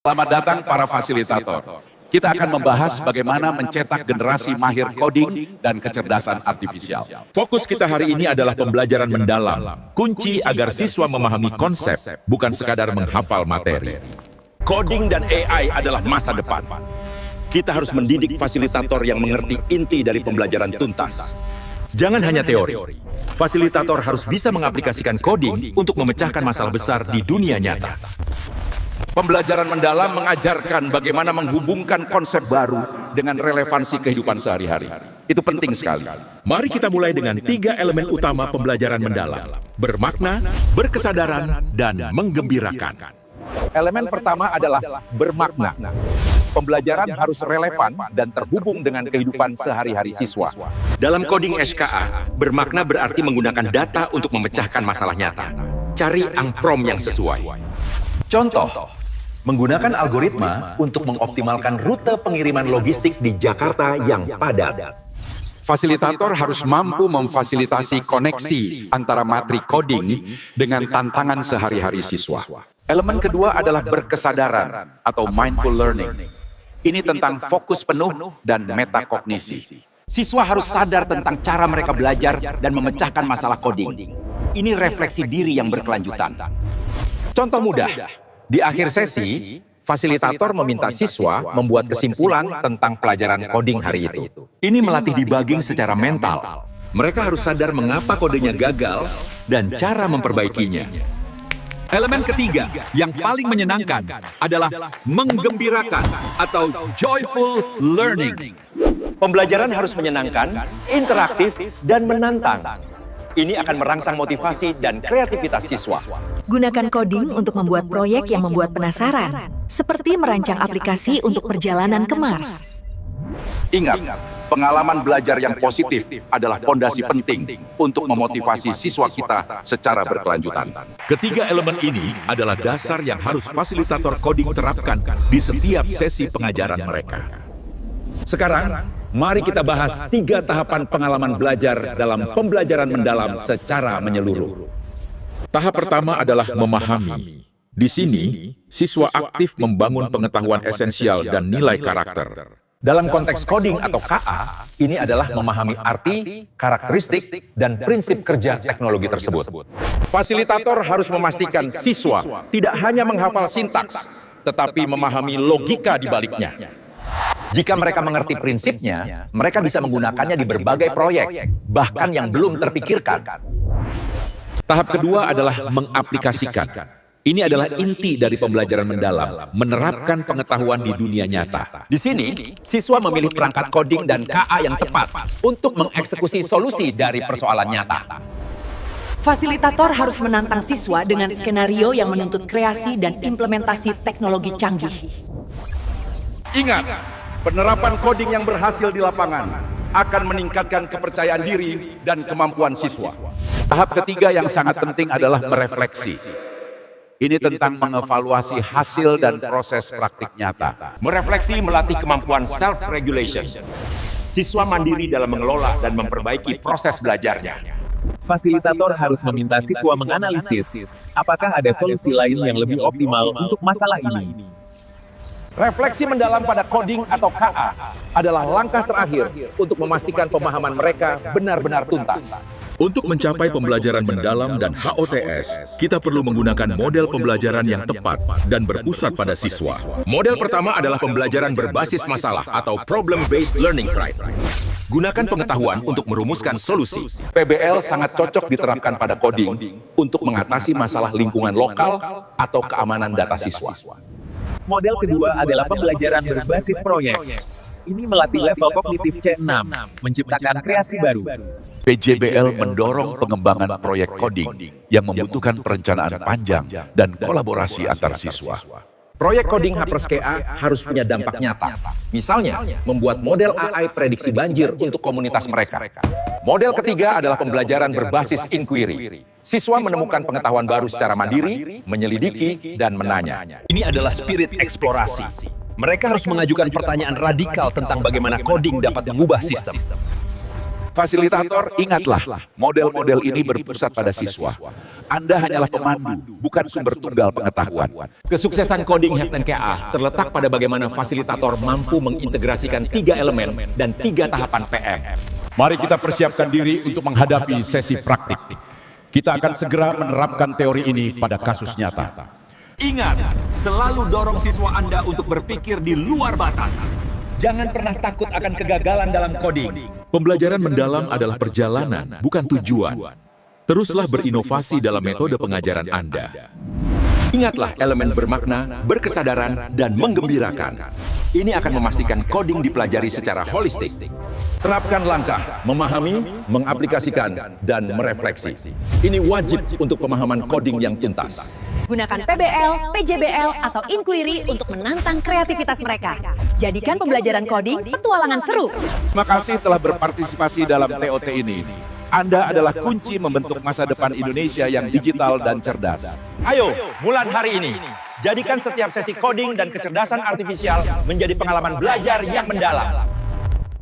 Selamat datang para fasilitator. Kita akan membahas bagaimana mencetak generasi mahir coding dan kecerdasan artifisial. Fokus kita hari ini adalah pembelajaran mendalam. Kunci agar siswa memahami konsep, bukan sekadar menghafal materi. Coding dan AI adalah masa depan. Kita harus mendidik fasilitator yang mengerti inti dari pembelajaran tuntas. Jangan hanya teori. Fasilitator harus bisa mengaplikasikan coding untuk memecahkan masalah besar di dunia nyata. Pembelajaran mendalam mengajarkan bagaimana menghubungkan konsep baru dengan relevansi kehidupan sehari-hari. Itu penting sekali. Mari kita mulai dengan 3 elemen utama pembelajaran mendalam. Bermakna, berkesadaran, dan menggembirakan. Elemen pertama adalah bermakna. Pembelajaran harus relevan dan terhubung dengan kehidupan sehari-hari siswa. Dalam coding SKA, bermakna berarti menggunakan data untuk memecahkan masalah nyata. Cari angprom yang sesuai. Contoh, menggunakan algoritma untuk mengoptimalkan rute pengiriman logistik di Jakarta yang padat. Fasilitator harus mampu memfasilitasi koneksi antara materi coding dengan tantangan sehari-hari siswa. Elemen kedua adalah berkesadaran atau mindful learning. Ini tentang fokus penuh dan metakognisi. Siswa harus sadar tentang cara mereka belajar dan memecahkan masalah coding. Ini refleksi diri yang berkelanjutan. Contoh mudah, di akhir sesi, fasilitator meminta siswa membuat kesimpulan tentang pelajaran coding hari itu. Ini melatih debugging secara mental. Mereka harus sadar mengapa kodenya gagal dan cara memperbaikinya. Elemen ketiga yang paling menyenangkan adalah menggembirakan atau joyful learning. Pembelajaran harus menyenangkan, interaktif, dan menantang. Ini akan merangsang motivasi dan kreativitas siswa. Gunakan coding untuk membuat proyek yang membuat penasaran, seperti merancang aplikasi untuk perjalanan ke Mars. Ingat, pengalaman belajar yang positif adalah fondasi penting untuk memotivasi siswa kita secara berkelanjutan. Ketiga elemen ini adalah dasar yang harus fasilitator coding terapkan di setiap sesi pengajaran mereka. Sekarang, mari kita bahas 3 tahapan pengalaman belajar dalam pembelajaran mendalam secara menyeluruh. Tahap pertama adalah memahami. Di sini, siswa aktif membangun pengetahuan esensial dan nilai karakter. Dalam konteks coding atau KA, ini adalah memahami arti, karakteristik, dan prinsip kerja teknologi tersebut. Fasilitator harus memastikan siswa tidak hanya menghafal sintaks, tetapi memahami logika di baliknya. Jika mereka mengerti prinsipnya, mereka bisa menggunakannya di berbagai proyek, bahkan yang belum terpikirkan. Tahap kedua adalah mengaplikasikan. Ini adalah inti dari pembelajaran mendalam, menerapkan pengetahuan di dunia nyata. Di sini, siswa memilih perangkat coding dan KA yang tepat untuk mengeksekusi solusi dari persoalan nyata. Fasilitator harus menantang siswa dengan skenario yang menuntut kreasi dan implementasi teknologi canggih. Ingat, penerapan coding yang berhasil di lapangan akan meningkatkan kepercayaan diri dan kemampuan siswa. Tahap ketiga yang sangat penting adalah merefleksi. Ini tentang mengevaluasi hasil dan proses praktik nyata. Merefleksi melatih kemampuan self-regulation. Siswa mandiri dalam mengelola dan memperbaiki proses belajarnya. Fasilitator harus meminta siswa menganalisis apakah ada solusi lain yang lebih optimal untuk masalah ini. Refleksi mendalam pada coding atau KA adalah langkah terakhir untuk memastikan pemahaman mereka benar-benar tuntas. Untuk mencapai pembelajaran mendalam dan HOTS, kita perlu menggunakan model pembelajaran yang tepat dan berpusat pada siswa. Model pertama adalah pembelajaran berbasis masalah atau problem-based learning pride. Gunakan pengetahuan untuk merumuskan solusi. PBL sangat cocok diterapkan pada coding untuk mengatasi masalah lingkungan lokal atau keamanan data siswa. Model kedua adalah pembelajaran berbasis proyek. Ini melatih level kognitif C6, menciptakan kreasi baru. PJBL mendorong pengembangan proyek coding yang membutuhkan perencanaan panjang dan kolaborasi antar siswa. Proyek coding HPRSKA harus punya dampak nyata. Misalnya, membuat model AI prediksi banjir untuk komunitas mereka. Model ketiga adalah pembelajaran berbasis inquiry. Siswa menemukan pengetahuan baru secara mandiri, menyelidiki, dan menanya. Ini adalah spirit eksplorasi. Mereka harus mengajukan pertanyaan radikal tentang bagaimana coding dapat mengubah sistem. Fasilitator, ingatlah, model-model ini berpusat pada siswa. Anda hanyalah pemandu, bukan sumber tunggal pengetahuan. Kesuksesan coding Have10KA terletak pada bagaimana fasilitator mampu mengintegrasikan 3 elemen dan 3 tahapan PM. Mari kita persiapkan diri untuk menghadapi sesi praktik. Kita akan segera menerapkan teori ini pada kasus nyata. Ingat, selalu dorong siswa Anda untuk berpikir di luar batas. Jangan pernah takut akan kegagalan dalam coding. Pembelajaran mendalam adalah perjalanan, bukan tujuan. Teruslah berinovasi dalam metode pengajaran Anda. Ingatlah elemen bermakna, berkesadaran, dan menggembirakan. Ini akan memastikan coding dipelajari secara holistik. Terapkan langkah, memahami, mengaplikasikan, dan merefleksi. Ini wajib untuk pemahaman coding yang tuntas. Gunakan PBL, PJBL, atau inquiry untuk menantang kreativitas mereka. Jadikan pembelajaran coding petualangan seru. Terima kasih telah berpartisipasi dalam TOT ini. Anda adalah kunci membentuk masa depan Indonesia yang digital dan cerdas. Ayo, mulai hari ini. Jadikan setiap sesi coding dan kecerdasan artifisial menjadi pengalaman belajar yang mendalam.